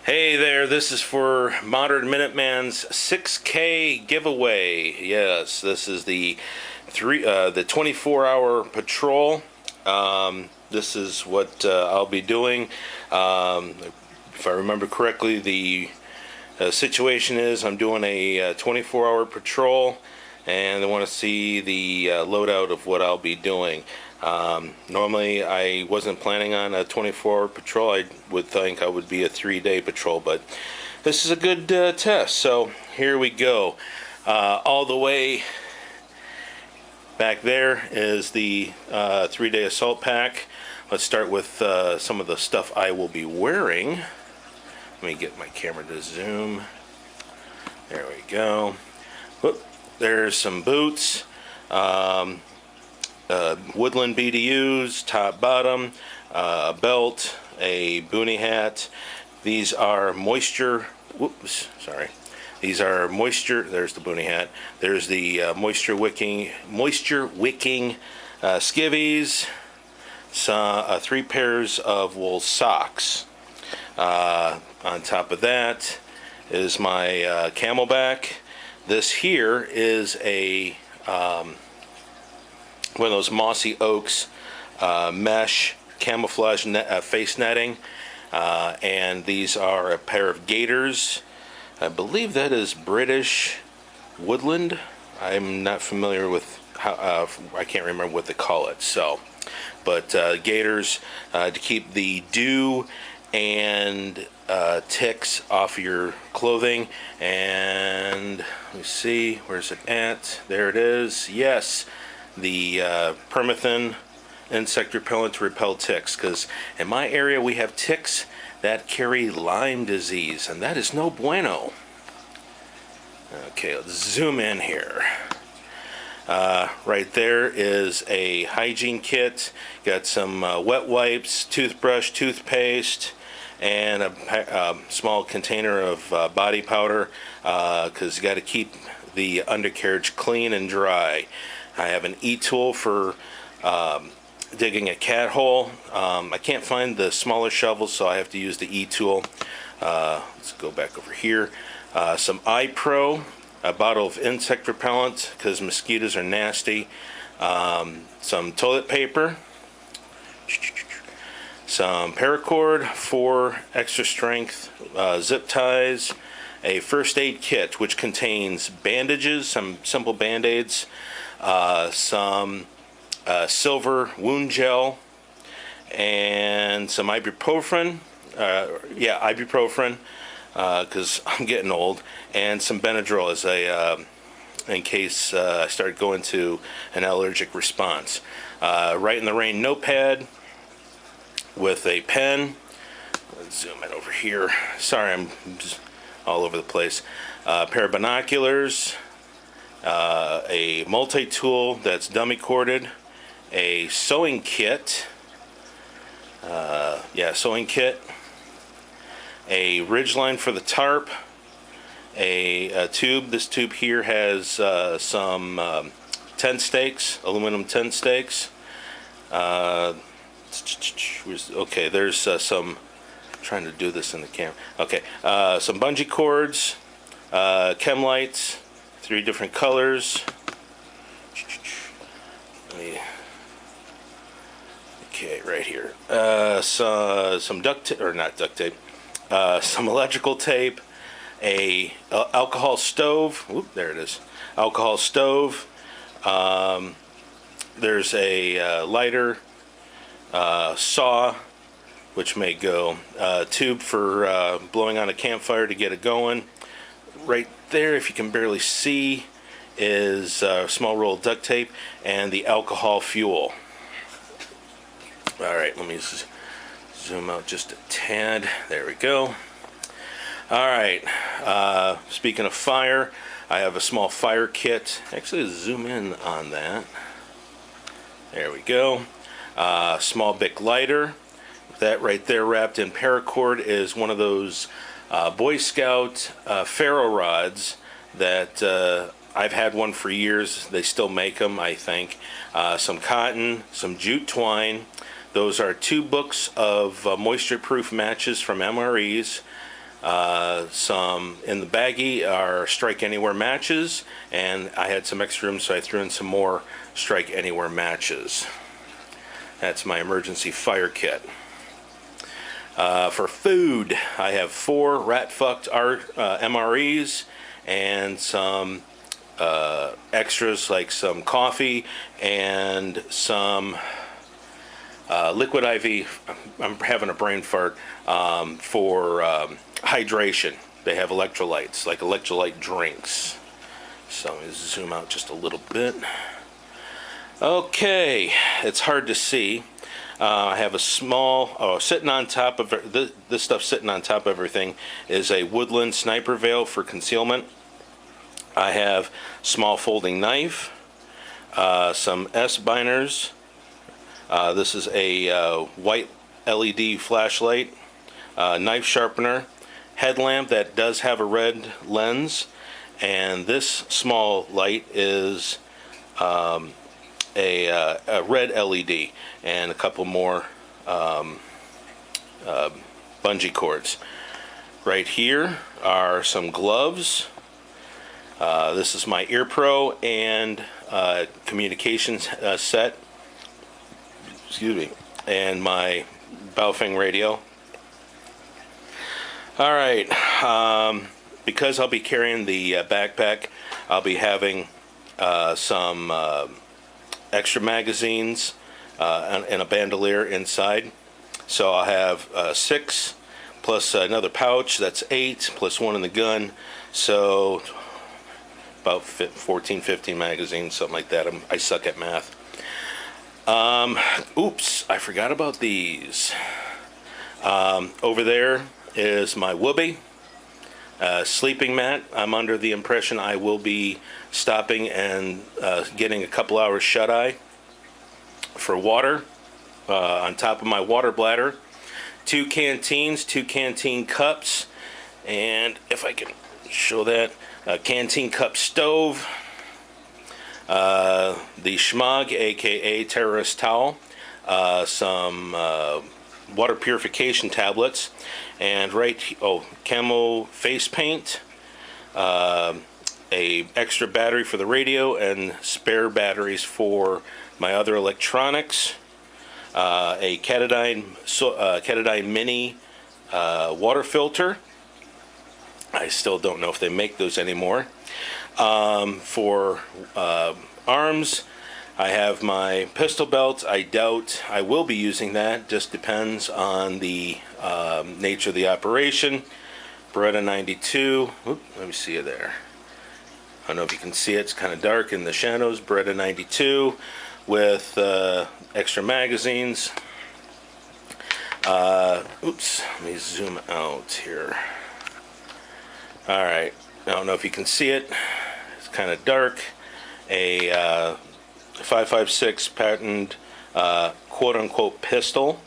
Hey there, this is for Modern Minuteman's 6K giveaway. Yes, this is the 24-hour patrol. This is what I'll be doing. If I remember correctly, the situation is I'm doing a 24-hour patrol, and I want to see the loadout of what I'll be doing. Normally I wasn't planning on a 24-hour patrol. I would think I would be a 3-day patrol, but this is a good test. So here we go. All the way back there is the 3-day assault pack. Let's start with some of the stuff I will be wearing. Let me get my camera to zoom. There we go. Whoop, there's some boots. Woodland BDUs, top, bottom, a belt, a boonie hat. These are moisture. Whoops, sorry. These are moisture. There's the boonie hat. There's the moisture wicking skivvies. 3 pairs of wool socks. On top of that is my Camelback. This here is a one of those Mossy Oaks mesh camouflage face netting, and these are a pair of gaiters. I believe that is British Woodland. I'm not familiar with how, I can't remember what they call it. So, but gaiters to keep the dew and ticks off your clothing. And let me see, where's it at? There it is. Yes, the permethrin insect repellent to repel ticks, because in my area we have ticks that carry Lyme disease, and that is no bueno. Okay, let's zoom in here. Right there is a hygiene kit. Got some wet wipes, toothbrush, toothpaste, and a small container of body powder, because you got to keep the undercarriage clean and dry. I have an e-tool for digging a cat hole. I can't find the smaller shovels, so I have to use the e-tool. Let's go back over here. Some iPro, a bottle of insect repellent because mosquitoes are nasty. Some toilet paper. Some paracord, 4 extra strength zip ties. A first aid kit which contains bandages, some simple band-aids. Some silver wound gel, and some ibuprofen. Ibuprofen, because I'm getting old, and some Benadryl as in case I start going to an allergic response. Right in the rain notepad with a pen. Let's zoom in over here. Sorry, I'm just all over the place. A pair of binoculars. A multi-tool that's dummy corded, a sewing kit, sewing kit, a ridge line for the tarp, a tube. This tube here has some tent stakes, aluminum tent stakes. Okay, there's some, I'm trying to do this in the camera. Okay, some bungee cords, chem lights, 3 different colors. Okay, right here. Some duct tape, or not duct tape. Some electrical tape. A alcohol stove. Oop, there it is. Alcohol stove. There's a lighter. Saw, which may go. Tube for blowing on a campfire to get it going. Right there, if you can barely see, is a small roll of duct tape and the alcohol fuel. All right, let me zoom out just a tad. There we go. All right, speaking of fire, I have a small fire kit. Actually, zoom in on that. There we go. Small Bic lighter. That right there wrapped in paracord is one of those Boy Scout ferro rods that I've had one for years. They still make them, I think. Some cotton, some jute twine. Those are 2 books of moisture-proof matches from MREs. Some in the baggie are Strike Anywhere matches, and I had some extra room, so I threw in some more Strike Anywhere matches. That's my emergency fire kit. For food, I have 4 rat-fucked MREs and some extras like some coffee and some liquid IV. I'm having a brain fart for hydration. They have electrolytes, like electrolyte drinks. So let me zoom out just a little bit. Okay, it's hard to see. I have a small, sitting on top of this stuff, sitting on top of everything is a woodland sniper veil for concealment. I have small folding knife, some S-binders. This is a white LED flashlight, knife sharpener, headlamp that does have a red lens, and this small light is a red LED, and a couple more bungee cords. Right here are some gloves. This is my Ear Pro and communications set. Excuse me, and my Baofeng radio. All right, because I'll be carrying the backpack, I'll be having some extra magazines and a bandolier inside. So I'll have 6 plus another pouch, that's 8 plus 1 in the gun. So about 14, 15 magazines, something like that. I suck at math. Oops, I forgot about these. Over there is my whoopee sleeping mat. I'm under the impression I will be stopping and getting a couple hours shut-eye. For water, on top of my water bladder, 2 canteens, 2 canteen cups, and if I can show that, a canteen cup stove, the Schmog, aka terrorist towel, some water purification tablets, and camo face paint, a extra battery for the radio, and spare batteries for my other electronics, a Catadine mini water filter. I still don't know if they make those anymore. For arms, I have my pistol belt. I doubt I will be using that. Just depends on the nature of the operation. Beretta 92. Oop, let me see you there. I don't know if you can see it. It's kind of dark in the shadows. Beretta 92 with extra magazines. Oops, let me zoom out here. All right, I don't know if you can see it. It's kind of dark. A 5.56 patent quote-unquote pistol.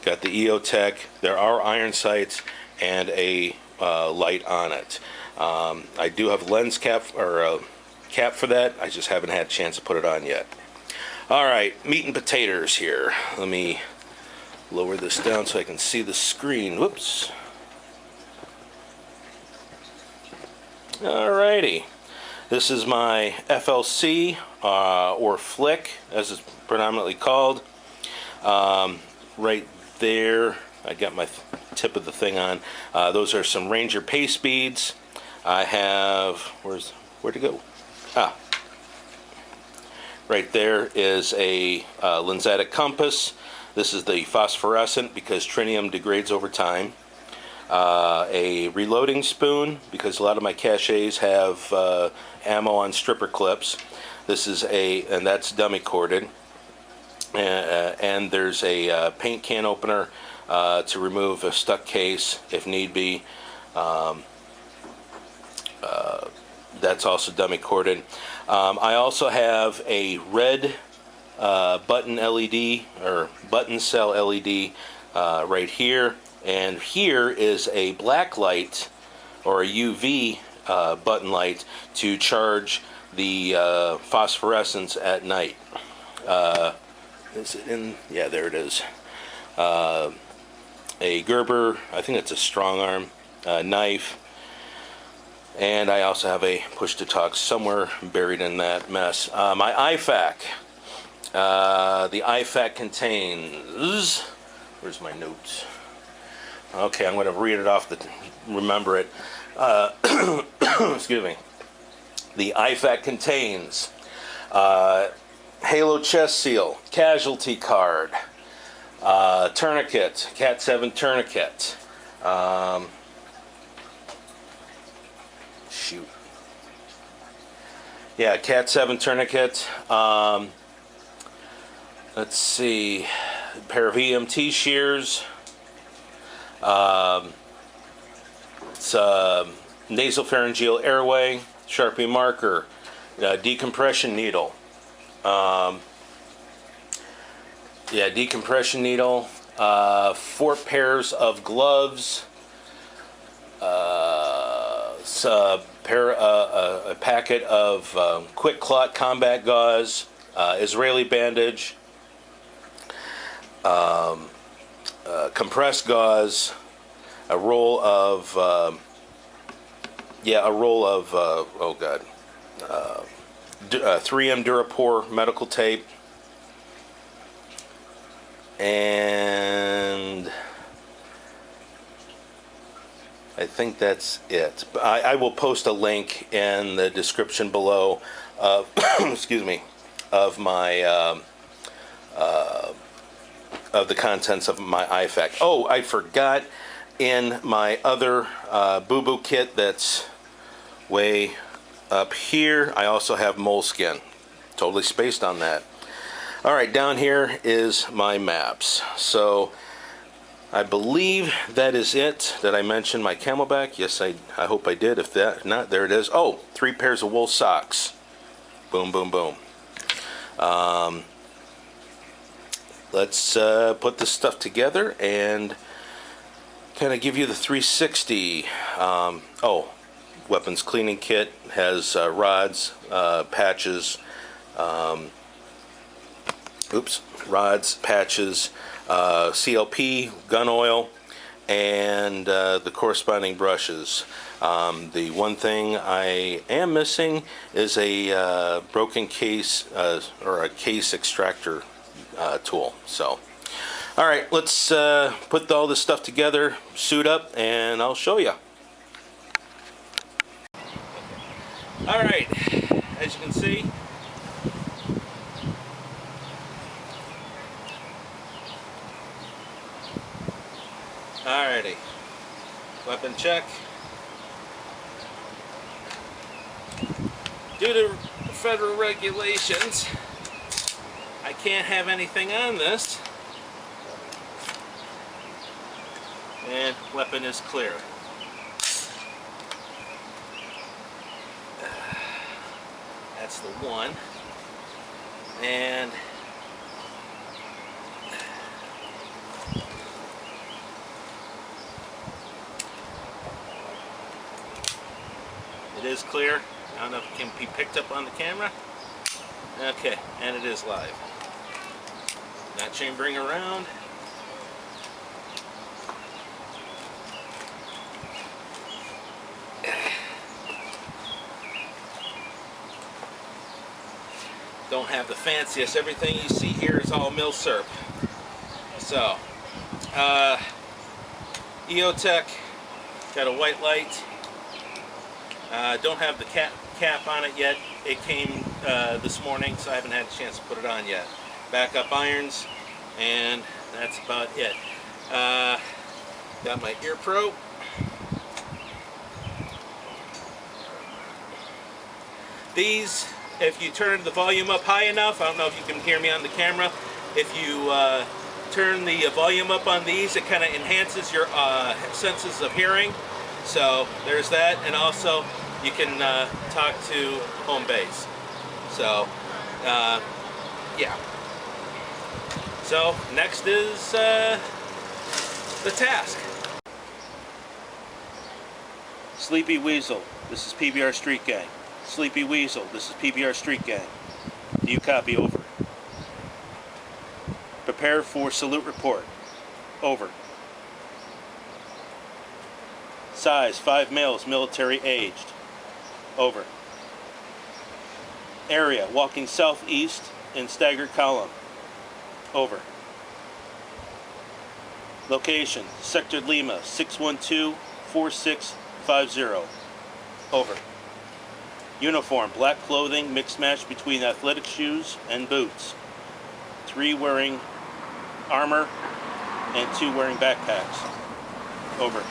Got the EOTech. There are iron sights and a light on it. I do have a lens cap or a cap for that. I just haven't had a chance to put it on yet. All right, meat and potatoes here. Let me lower this down so I can see the screen. Whoops. Alrighty, this is my FLC or flick, as it's predominantly called. Right there, I got my tip of the thing on. Those are some Ranger paste beads. I have, where'd it go? Right there is a lensatic compass. This is the phosphorescent because tritium degrades over time. A reloading spoon because a lot of my caches have ammo on stripper clips. This is and that's dummy corded. And there's a paint can opener to remove a stuck case if need be. That's also dummy corded. I also have a red button LED or button cell LED right here. And here is a black light or a UV button light to charge the phosphorescence at night. Is it in? Yeah, there it is. A Gerber, I think it's a strong arm. knife, and I also have a push-to-talk somewhere buried in that mess. My IFAK. The IFAK contains... Where's my notes? Okay, I'm going to read it off to remember it. Excuse me. The IFAK contains Halo chest seal, casualty card, tourniquet, Cat 7 tourniquet. Shoot. Yeah, Cat 7 tourniquet. Let's see. A pair of EMT shears. It's nasopharyngeal airway, Sharpie marker, decompression needle. Yeah, decompression needle. 4 pairs of gloves. A packet of quick clot combat gauze, Israeli bandage, compressed gauze, a roll of 3M Durapore medical tape, and I think that's it. I will post a link in the description below of excuse me, of my of the contents of my IFAK. Oh, I forgot, in my other boo-boo kit that's way up here, I also have moleskin. Totally spaced on that. All right, down here is my maps. So I believe that is it. Did I mention my Camelback? Yes, I hope I did. If not, there it is. Oh, 3 pairs of wool socks. Boom, boom, boom. Let's put this stuff together and kind of give you the 360. Oh, weapons cleaning kit has rods, patches, rods, patches, CLP, gun oil, and the corresponding brushes. The one thing I am missing is a broken case or a case extractor tool. So, all right, let's put all this stuff together, suit up, and I'll show you. All right, as you can see, alrighty, weapon check. Due to federal regulations, I can't have anything on this, and weapon is clear. That's the one, and it is clear. I don't know if it can be picked up on the camera. Okay, and it is live. Not chambering around. Don't have the fanciest. Everything you see here is all milsurp. So, EOTech, got a white light. Don't have the cap on it yet. It came this morning, so I haven't had a chance to put it on yet. Backup irons, and that's about it. Got my ear probe. These, if you turn the volume up high enough, I don't know if you can hear me on the camera, if you turn the volume up on these, it kind of enhances your senses of hearing. So there's that, and also you can talk to home base. So yeah. So next is the task. Sleepy Weasel, this is PBR Street Gang. Sleepy Weasel, this is PBR Street Gang. Do you copy? Over. Prepare for salute report. Over. Size 5 males, military aged. Over. Area walking southeast in staggered column. Over. Location Sector Lima 612-4650. Over. Uniform black clothing mixed match between athletic shoes and boots. 3 wearing armor and 2 wearing backpacks. Over.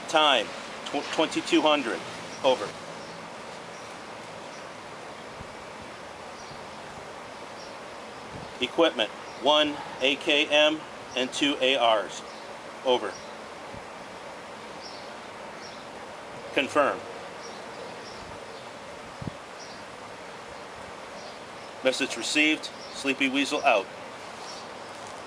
Time 2200. Over. Equipment 1 AKM and 2 ARs. Over. Confirm. Message received. Sleepy Weasel out.